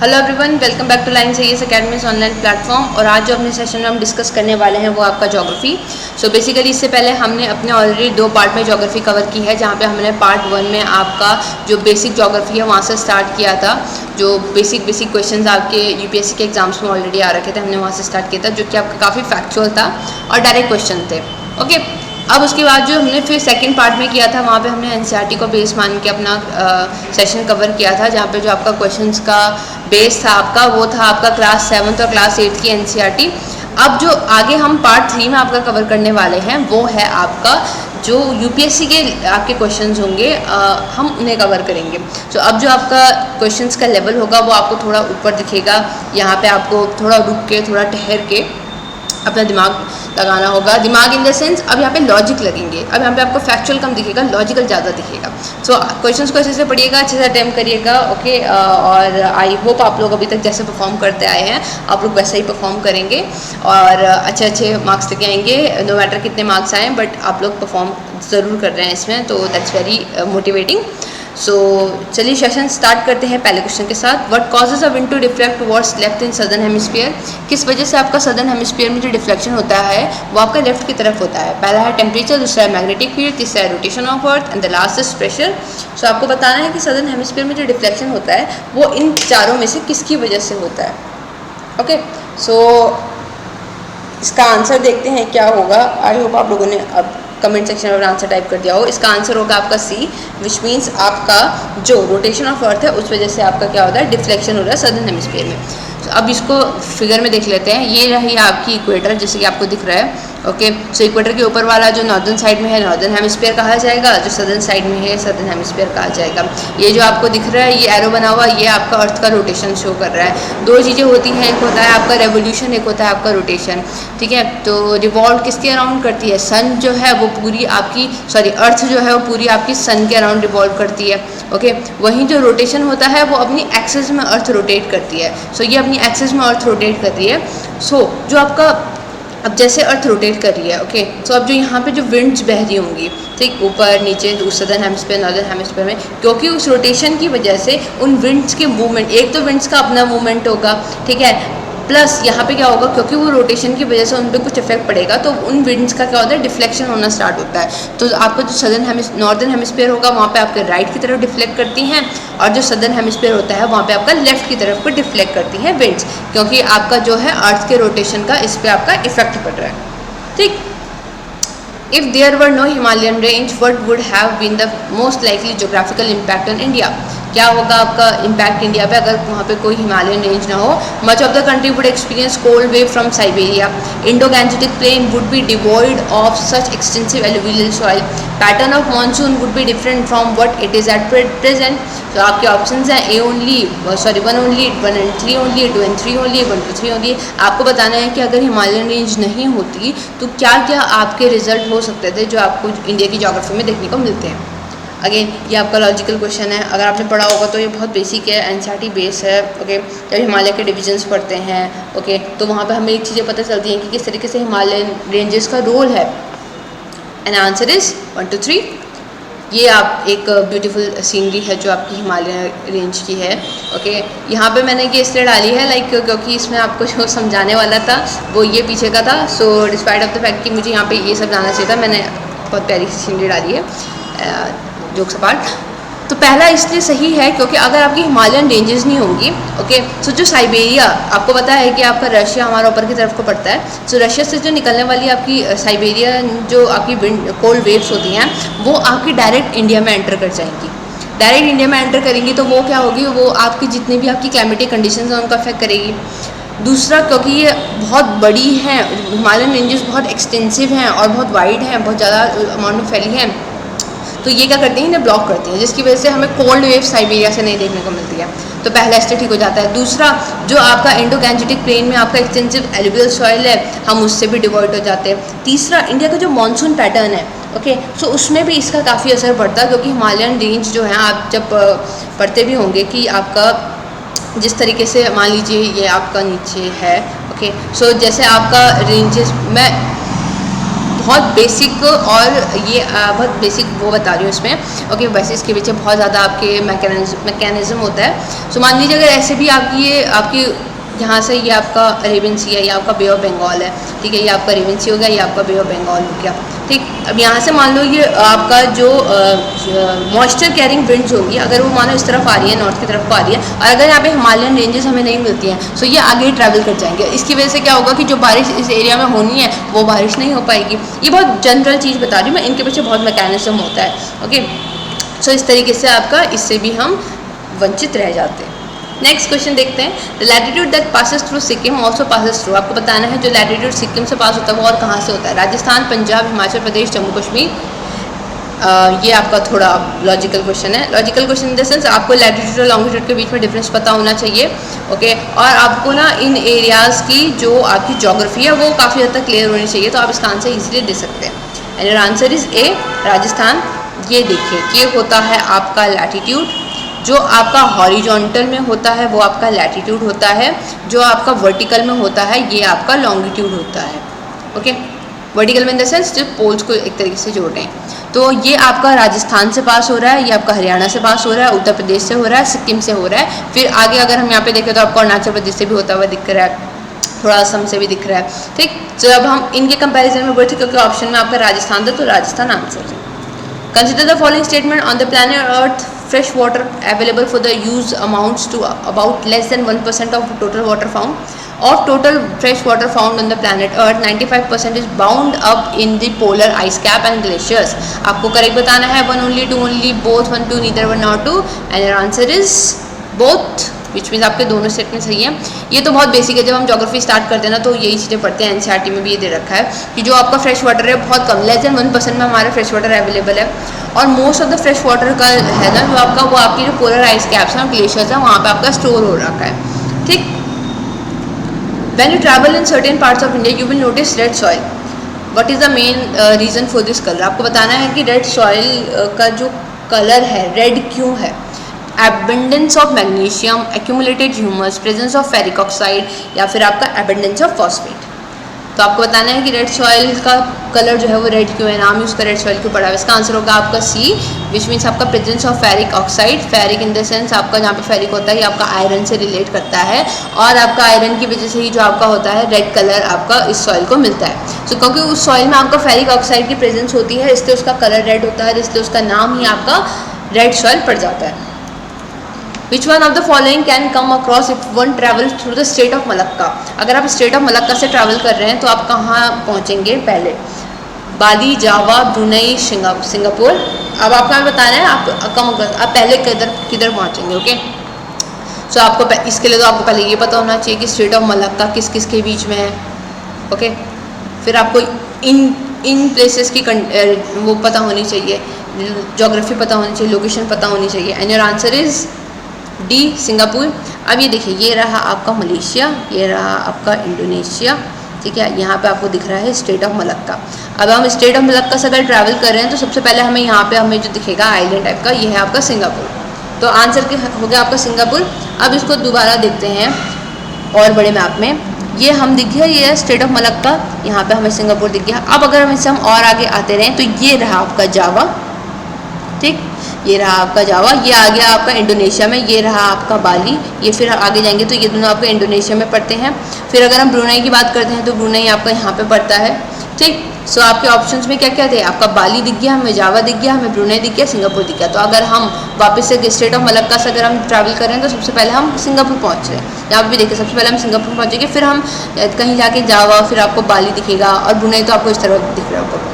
Hello everyone, welcome back to line series academy online platform. और आज जो अपने सेशन में हम डिस्कस करने वाले हैं वो आपका ज्योग्राफी। सो बेसिकली इससे पहले हमने अपने ऑलरेडी 2 पार्ट में ज्योग्राफी कवर की है, जहाँ पे हमने पार्ट 1 में आपका जो बेसिक ज्योग्राफी है वहाँ से स्टार्ट किया था। जो बेसिक क्वेश्चंस आपके यूपीएससी के एग्जाम्स में ऑलरेडी आ रखे थे, हमने वहाँ से स्टार्ट किया था, जो कि आपका काफ़ी फैक्चुअल था और डायरेक्ट क्वेश्चन थे। ओके, अब उसके बाद जो हमने फिर सेकंड पार्ट में किया था, वहाँ पे हमने एनसीईआरटी को बेस मान के अपना सेशन कवर किया था, जहाँ पे जो आपका क्वेश्चंस का बेस था आपका वो था आपका क्लास 7th और क्लास 8th की एनसीईआरटी। अब जो आगे हम पार्ट 3 में आपका कवर करने वाले हैं वो है आपका जो यूपीएससी के आपके क्वेश्चंस होंगे, हम उन्हें कवर करेंगे। तो अब जो आपका क्वेश्चंस का लेवल होगा वो आपको थोड़ा ऊपर दिखेगा। यहाँ पे आपको थोड़ा रुक के, थोड़ा ठहर के अपना दिमाग लगाना होगा। दिमाग इन द सेंस, अब यहाँ पे लॉजिक लगेंगे। अब यहाँ पे आपको फैक्चुअल कम दिखेगा, लॉजिकल ज़्यादा दिखेगा। सो क्वेश्चंस को अच्छे से पढ़िएगा, अच्छे से अटेम्प्ट करिएगा। ओके, और आई होप आप लोग अभी तक जैसे परफॉर्म करते आए हैं आप लोग वैसे ही परफॉर्म करेंगे और अच्छे मार्क्स लेके आएंगे। नो मैटर कितने मार्क्स आएँ, बट आप लोग परफॉर्म ज़रूर कर रहे हैं इसमें, तो दैट्स वेरी मोटिवेटिंग। सो चलिए सेशन स्टार्ट करते हैं पहले क्वेश्चन के साथ। What causes a wind to deflect towards left in southern hemisphere? किस वजह से आपका सदर्न हेमिस्फीयर में जो डिफ्लेक्शन होता है वो आपका लेफ्ट की तरफ होता है? पहला है टेम्परेचर, दूसरा है मैग्नेटिक फील्ड, तीसरा है rotation of earth and the last is pressure. So आपको बताना है कि सदर्न हेमिस्फीयर में जो डिफ्लेक्शन होता है वो इन चारों में से किसकी वजह से होता है। ओके, सो इसका आंसर देखते हैं क्या होगा। आई होप आप लोगों ने अब कमेंट सेक्शन में आंसर टाइप कर दिया हो। इसका आंसर होगा आपका सी, विच मीन्स आपका जो रोटेशन ऑफ अर्थ है उस वजह से आपका क्या होता है, डिफ्लेक्शन हो रहा है सदर्न हेमिस्फीयर में। तो अब इसको फिगर में देख लेते हैं। ये रही आपकी इक्वेटर, जैसे कि आपको दिख रहा है। ओके, सो इक्वेटर के ऊपर वाला जो नॉर्दर्न साइड में है नॉर्दर्न हेमिस्फीयर कहा जाएगा, जो सदर्न साइड में है सदर्न हेमिस्फीयर कहा जाएगा। ये जो आपको दिख रहा है ये एरो बना हुआ, ये आपका अर्थ का रोटेशन शो कर रहा है। 2 चीज़ें होती हैं, एक होता है आपका रेवोल्यूशन, एक होता है आपका रोटेशन। ठीक है, तो रिवॉल्व किसके अराउंड करती है? सन जो है वो पूरी आपकी अर्थ जो है वो पूरी आपकी सन के अराउंड रिवॉल्व करती है। ओके, वहीं जो रोटेशन होता है वो अपनी एक्सिस में अर्थ रोटेट करती है। सो ये अपनी एक्सिस में अर्थ रोटेट कर रही है। सो जो आपका अब जैसे अर्थ रोटेट कर रही है, ओके, तो अब जो यहाँ पे जो विंड्स बह रही होंगी, ठीक, ऊपर नीचे सदर्न हेमिस्फीयर नॉर्दर्न हेमिस्फीयर में, क्योंकि उस रोटेशन की वजह से उन विंड्स के मूवमेंट, एक तो विंड्स का अपना मूवमेंट होगा, ठीक है, प्लस यहाँ पे क्या होगा, क्योंकि वो रोटेशन की वजह से उन पर कुछ इफेक्ट पड़ेगा, तो उन विंड्स का क्या होता है, डिफ्लेक्शन होना स्टार्ट होता है। तो आपका जो नॉर्दर्न हेमिस्फीयर होगा वहाँ पे आपके राइट की तरफ डिफ्लेक्ट करती हैं, और जो सदर्न हेमिस्फीयर होता है वहाँ पे आपका लेफ्ट की तरफ को डिफ्लेक्ट करती हैं विंड्स, क्योंकि आपका जो है अर्थ के रोटेशन का इस पर आपका इफेक्ट पड़ रहा है। ठीक, If there were no Himalayan range, what would have been the most likely geographical impact on India? क्या होगा आपका इम्पैक्ट इंडिया पे अगर वहाँ पे कोई हिमालयन रेंज ना हो? Much of the country would experience cold wave from Siberia. Indo-Gangetic plain would be devoid of such extensive alluvial soil. Pattern of monsoon would be different from what it is at present. तो आपके options हैं A only, 1 only, 1 and 3 only, 2 and 3 only, 1 to 3 only. आपको बताना है कि अगर Himalayan range नहीं होती तो क्या क्या आपके रिजल्ट हो सकते थे जो आपको इंडिया की ज्योग्राफी में देखने को मिलते हैं। अगेन ये आपका लॉजिकल क्वेश्चन है, अगर आपने पढ़ा होगा तो ये बहुत बेसिक है, एनसीईआरटी बेस है। ओके, जब हिमालय के डिविजन्स पढ़ते हैं, ओके, तो वहाँ पे हमें एक चीज़ें पता चलती हैं कि किस तरीके से हिमालयन रेंजेस का रोल है। And answer is 1 to 3। ये आप एक ब्यूटीफुल सीनरी है जो आपकी हिमालय रेंज की है। ओके, यहाँ पे मैंने ये इसलिए डाली है लाइक क्योंकि इसमें आपको जो समझाने वाला था वो ये पीछे का था। So despite of the fact कि मुझे यहाँ पे ये सब जाना चाहिए था, मैंने बहुत प्यारी सी सीनरी डाली है, जोक्स अपार्ट। तो पहला इसलिए सही है क्योंकि अगर आपकी हिमालयन रेंजेस नहीं होंगी, ओके, तो जो साइबेरिया, आपको पता है कि आपका रशिया हमारा ऊपर की तरफ को पड़ता है, तो रशिया से जो निकलने वाली आपकी साइबेरिया जो आपकी विंड कोल्ड वेव्स होती हैं वो आपकी डायरेक्ट इंडिया में एंटर कर जाएंगी। डायरेक्ट इंडिया में एंटर करेंगी तो वो क्या होगी, वो आपकी जितनी भी आपकी क्लाइमेटिक कंडीशंस हैं उनको अफेक्ट करेगी। दूसरा, क्योंकि ये बहुत बड़ी हैं, हिमालयन रेंजेस बहुत एक्सटेंसिव हैं और बहुत वाइड हैं, बहुत ज़्यादा अमाउंट में फैली हैं, तो ये क्या करती हैं, इन्हें ब्लॉक करती हैं, जिसकी वजह से हमें कोल्ड वेव साइबेरिया से नहीं देखने को मिलती है। तो पहला इससे ठीक हो जाता है। दूसरा, जो आपका इंडो-गैंजेटिक प्लेन में आपका एक्सटेंसिव एलुवियल सॉइल है, हम उससे भी डिवॉइड हो जाते हैं। तीसरा, इंडिया का जो मानसून पैटर्न है, ओके, सो उसमें भी इसका काफ़ी असर पड़ता है, क्योंकि हिमालयन रेंज जो है आप जब पढ़ते भी होंगे कि आपका जिस तरीके से मान लीजिए ये आपका नीचे है, ओके, सो जैसे आपका रेंजेस में बहुत बेसिक, और ये बहुत बेसिक वो बता रही हूँ इसमें। ओके, वैसे इसके पीछे बहुत ज़्यादा आपके मैकेनिज्म होता है। सो मान लीजिए अगर ऐसे भी आपकी यहाँ से ये आपका अरेबियन सी है, ये आपका बे ऑफ बंगाल है, ठीक है, ये आपका अरेबियन सी हो गया, ये आपका बे ऑफ बंगाल हो गया, ठीक। अब यहाँ से मान लो ये आपका जो मॉइस्चर कैरिंग विंड्स होगी, अगर वो मानो इस तरफ आ रही है, नॉर्थ की तरफ को आ रही है, और अगर यहाँ पे हिमालयन रेंजेस हमें नहीं मिलती हैं, सो ये आगे ट्रैवल कर जाएंगे। इसकी वजह से क्या होगा कि जो बारिश इस एरिया में होनी है वो बारिश नहीं हो पाएगी। ये बहुत जनरल चीज़ बता रही हूँ मैं, इनके पीछे बहुत मैकेनिज्म होता है। ओके, सो इस तरीके से आपका इससे भी हम वंचित रह जाते हैं। नेक्स्ट क्वेश्चन देखते हैं। The latitude that passes through Sikkim also passes through, आपको बताना है जो लैटिट्यूड सिक्किम से पास होता है वो और कहाँ से होता है। राजस्थान, पंजाब, हिमाचल प्रदेश, जम्मू कश्मीर। ये आपका थोड़ा लॉजिकल क्वेश्चन है। Logical question in the sense आपको लैटिट्यूड और लॉन्गिट्यूड के बीच में डिफरेंस पता होना चाहिए। ओके, और आपको ना इन एरियाज़ की जो आपकी ज्योग्राफी है वो काफ़ी हद तक क्लियर होनी चाहिए, तो आप इसका आंसर ईजिली दे सकते हैं। And your answer is a, Rajasthan. ये देखिए, ये होता है आपका लैटिट्यूड। जो आपका हॉरिजॉन्टल में होता है वो आपका लैटिट्यूड होता है, जो आपका वर्टिकल में होता है ये आपका लॉन्गिट्यूड होता है। ओके, वर्टिकल में इन द सेंस जो पोल्स को एक तरीके से जोड़ रहे हैं। तो ये आपका राजस्थान से पास हो रहा है, ये आपका हरियाणा से पास हो रहा है, उत्तर प्रदेश से हो रहा है, सिक्किम से हो रहा है। फिर आगे अगर हम यहाँ पे देखें तो आपको अरुणाचल प्रदेश से भी होता हुआ दिख रहा है, थोड़ा असम से भी दिख रहा है, ठीक। तो जब हम इनके कंपेरिजन में बढ़ते क्योंकि ऑप्शन में आपका राजस्थान था तो राजस्थान आंसर है। Consider the following statement on the planet earth fresh water available for the use amounts to about less than 1% of total water found. Of total fresh water found on the planet Earth, 95% is bound up in the polar ice cap and glaciers. आपको correct बताना है, 1 only, 2 only, both, 1 2, neither 1 nor 2, and your answer is both, which means आपके दोनों statement सही हैं। ये तो बहुत बेसिक है, जब हम ज्योग्राफी स्टार्ट करते हैं ना तो यही चीज़ें पढ़ते हैं। एनसीईआरटी में भी ये दे रखा है कि जो आपका फ्रेश वाटर है बहुत कम, लेस देन 1% में हमारे फ्रेश वाटर अवेलेबल है, और most of the fresh water का है ना जो आपका वो आपकी जो पोलर आइस कैप्स हैं और ग्लेशियर्स हैं वहाँ पे आपका स्टोर हो रखा है, ठीक। When you travel in certain parts of India, you will notice red soil. What is the main reason for this color? आपको बताना है कि रेड सॉइल का जो कलर है रेड क्यों है। Abundance of magnesium, accumulated humus, presence of ferric oxide, या फिर आपका एबंडेंस ऑफ फॉस्फेट। तो आपको बताना है कि रेड सॉइल का कलर जो है वो रेड क्यों है, नाम ही उसका रेड सॉइल क्यों पड़ा है। इसका आंसर होगा आपका सी, विच मीन्स आपका presence of ferric oxide. Ferric in the sense आपका जहाँ पे फेरिक होता है ये आपका आयरन से रिलेट करता है, और आपका आयरन की वजह से ही जो आपका होता है रेड कलर आपका इस सॉइल को मिलता है। सो क्योंकि उस सॉइल में आपका फेरिक ऑक्साइड की प्रेजेंस होती है इसलिए उसका कलर रेड होता है, इसलिए उसका नाम ही आपका रेड सॉइल पड़ जाता है। Which one of the following can come across if one travels through the state of Malacca? अगर आप स्टेट ऑफ मलक्का से ट्रैवल कर रहे हैं तो आप कहाँ पहुँचेंगे पहले? बाली, जावा, ब्रुनई, सिंगापुर। अब आपको हमें बताना है आप पहले किधर पहुँचेंगे। ओके, सो आपको इसके लिए तो आपको पहले ये पता होना चाहिए कि स्टेट ऑफ मलक्का किस किस के बीच में है। ओके, फिर आपको इन प्लेसेस की वो पता होनी चाहिए, ज्योग्राफी पता होनी चाहिए, लोकेशन पता होनी चाहिए। And your answer is D, Singapore. अब ये देखिए, ये रहा आपका मलेशिया, ये रहा आपका इंडोनेशिया, ठीक है। यहाँ पे आपको दिख रहा है स्टेट ऑफ मलक्का। अब हम स्टेट ऑफ मलक्का से अगर ट्रैवल कर रहे हैं तो सबसे पहले हमें यहाँ पे हमें जो दिखेगा आइलैंड टाइप का, ये है आपका सिंगापुर। तो आंसर हो गया आपका सिंगापुर। अब इसको दोबारा देखते हैं और बड़े मैप में, ये हम दिख गया, ये है स्टेट ऑफ मलक्का, यहाँ पे हमें सिंगापुर दिख गया। अब अगर हम इससे हम और आगे आते रहें तो ये रहा आपका जावा, ठीक, ये रहा आपका जावा। ये आ गया आपका इंडोनेशिया में, ये रहा आपका बाली। ये फिर आगे जाएंगे तो ये दोनों आपका इंडोनेशिया में पड़ते हैं। फिर अगर हम ब्रुनई की बात करते हैं तो ब्रुनई आपका यहाँ पे पड़ता है, ठीक। सो आपके ऑप्शंस में क्या क्या थे, आपका बाली दिख गया, हमें जावा दिख गया, हमें ब्रुनई दिख गया, सिंगापुर दिख गया। तो अगर हम वापस से स्टेट ऑफ मलक्का से अगर हम ट्रैवल कर रहे हैं तो सबसे पहले हम सिंगापुर पहुँच रहे हैं। यहाँ भी देखिए, सबसे पहले हम सिंगापुर पहुँचेंगे, फिर हम कहीं जाके जावा, फिर आपको बाली दिखेगा, और ब्रुनई तो आपको इस तरह दिख रहा होगा।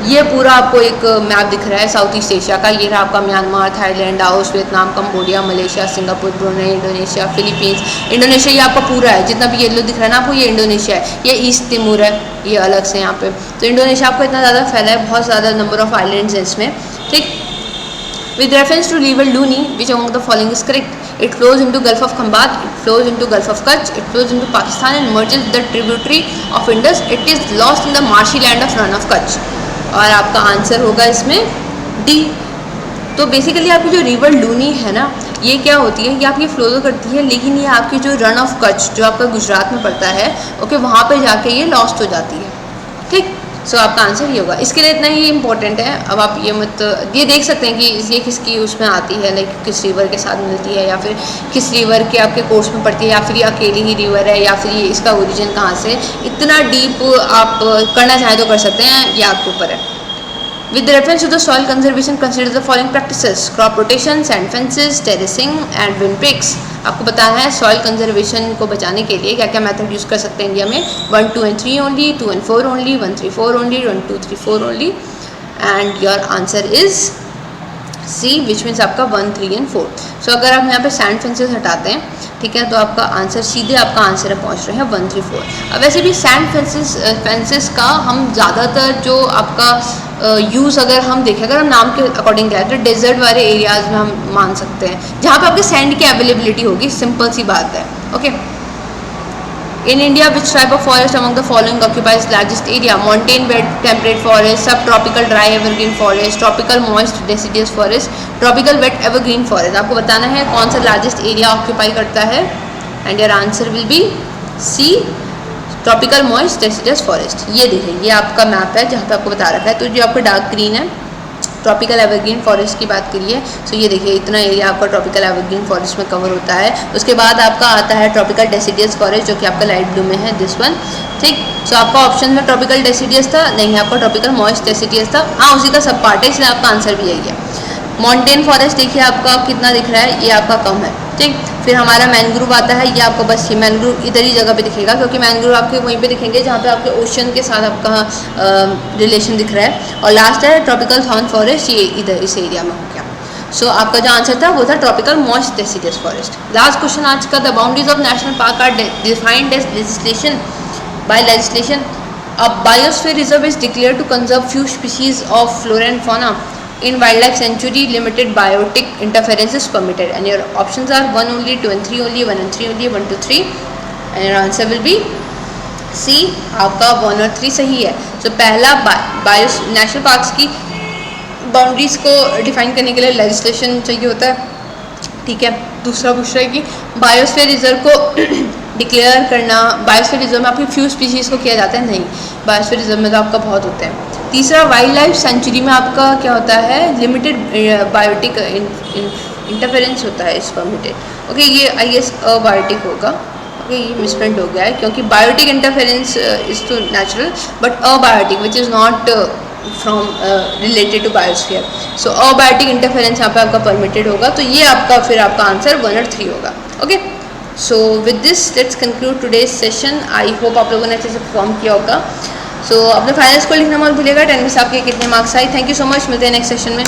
ये पूरा आपको एक मैप दिख रहा है साउथ ईस्ट एशिया का। ये रहा आपका Myanmar, Thailand, Laos, Vietnam, Cambodia, Malaysia, Singapore, Brunei, Indonesia, Philippines. Indonesia ये आपका पूरा है, जितना भी येलो दिख रहा है ना आपको, ये इंडोनेशिया है। ये ईस्ट तिमोर है, ये अलग से यहाँ पे। तो इंडोनेशिया आपको इतना ज़्यादा फैला है, बहुत ज़्यादा नंबर ऑफ आइलैंड्स हैं इसमें, ठीक। With reference to river Luni, which among the following is correct? It flows into Gulf of Khambat, it flows into Gulf of Kutch, it flows into Pakistan and merges the tributary of Indus. It is lost in the marshy land of Run of Kutch. और आपका answer होगा इसमें D. तो basically आपकी जो river Luni है ना, ये क्या होती है, ये आपकी फ्लो तो करती है, लेकिन ये आपकी जो रन ऑफ कच्छ जो आपका गुजरात में पड़ता है, ओके, वहाँ पे जाके ये लॉस्ट हो जाती है, ठीक। सो आपका आंसर ये होगा। इसके लिए इतना ही इंपॉर्टेंट है। अब आप ये देख सकते हैं कि ये किसकी उसमें आती है, लाइक किस रिवर के साथ मिलती है, या फिर किस रिवर के आपके कोर्स में पड़ती है, या फिर ये अकेली ही रिवर है, या फिर ये इसका ओरिजिन कहाँ से। इतना डीप आप करना चाहें तो कर सकते हैं, ये आपके ऊपर है। With reference to the soil conservation, consider the following practices: crop rotation, sand fences, terracing and windbreaks. आपको बताना है सॉइल कंजर्वेशन को बचाने के लिए क्या क्या मेथड यूज़ कर सकते हैं इंडिया में। 1, 2 and 3 only, 2 and 4 only, 1, 3, 4 only, 1, 2, 3, 4 only, and your answer is C, which means आपका 1, 3 and 4। सो अगर आप यहाँ पे सैंड फेंसेस हटाते हैं, ठीक है, तो आपका आंसर सीधे आपका आंसर पहुँच रहे हैं 1, 3, 4। अब वैसे भी सैंड फेंसेस का हम ज़्यादातर जो आपका यूज़ अगर हम देखें, अगर हम नाम के अकॉर्डिंग जाए तो डेजर्ट वाले एरियाज़ में हम मान सकते हैं जहाँ पे आपके सैंड की अवेलेबिलिटी होगी। सिंपल सी बात है। Okay, in India which type of forest among the following occupies largest area? Mountain wet temperate forest, sub tropical dry evergreen forest, tropical moist deciduous forest, tropical wet evergreen forest. आपको बताना है कौन सा largest area occupy करता है, and your answer will be C, tropical moist deciduous forest. ये देखिए, ये आपका मैप है जहाँ पे आपको बता रखा है। तो जो आपका डार्क ग्रीन है ट्रॉपिकल एवरग्रीन फॉरेस्ट की बात करिए, सो ये देखिए इतना एरिया आपका ट्रॉपिकल एवरग्रीन फॉरेस्ट में कवर होता है। उसके बाद आपका आता है ट्रॉपिकल डेसिडियस फॉरेस्ट, जो कि आपका लाइट ब्लू में है, दिस वन। ठीक, सो आपका ऑप्शन में ट्रॉपिकल डेसिडियस था, नहीं आपका ट्रॉपिकल मॉइस्ट डेसिडियस था। हाँ, उसी का सब पार्ट है, इसलिए आपका आंसर भी यही है। माउंटेन फॉरेस्ट देखिए आपका कितना दिख रहा है, ये आपका कम है। ठीक, फिर हमारा मैनग्रोव आता है, ये आपको बस ये मैनग्रोव इधर ही जगह पे दिखेगा, क्योंकि मैनग्रोव आपके वहीं पे दिखेंगे जहाँ पे आपके ओशन के साथ आपका रिलेशन दिख रहा है। और लास्ट है ट्रॉपिकल थॉर्न फॉरेस्ट, ये इधर इस एरिया में हो गया। सो आपका जो आंसर था वो था tropical moist deciduous forest. Last question आज का, the boundaries of national park are defined as legislation by legislation. A biosphere reserve is declared to conserve few species of flora and fauna. In wildlife sanctuary, limited biotic interference is permitted, and your options are 1 only, 2 and 3 only, 1 and 3 only, 1, 2, 3, and your answer will be C, आपका 1 और 3 सही है। तो पहला national parks की boundaries को define करने के लिए लेजिस्लेशन चाहिए होता है, ठीक है। दूसरा पूछ रहा है कि बायोस्फीयर रिजर्व को डिक्लेयर करना, बायोस्फीयर रिजर्व में आपकी फ्यू स्पीशीज़ को किया जाता है, नहीं, बायोस्फीयर रिजर्व में तो आपका बहुत होते हैं। तीसरा, वाइल्ड लाइफ सेंचुरी में आपका क्या होता है, लिमिटेड बायोटिक इंटरफेरेंस होता है, इस परमिटेड। ओके, ये आई गेस अबायोटिक होगा। ओके, ये मिसप्रिंट हो गया है, क्योंकि biotic interference is too natural, but abiotic which is not from related to biosphere. So abiotic interference यहाँ पे आपका परमिटेड होगा, तो ये आपका फिर आपका आंसर 1 और 3 होगा। Okay, so with this let's conclude today's session. I hope आप लोगों ने अच्छे से परफॉर्म किया होगा। सो अपने फाइनल स्कोर लिखना मत भूलिएगा, 10 में से आपके कितने मार्क्स आए। थैंक यू सो मच, मिलते हैं नेक्स्ट सेशन में।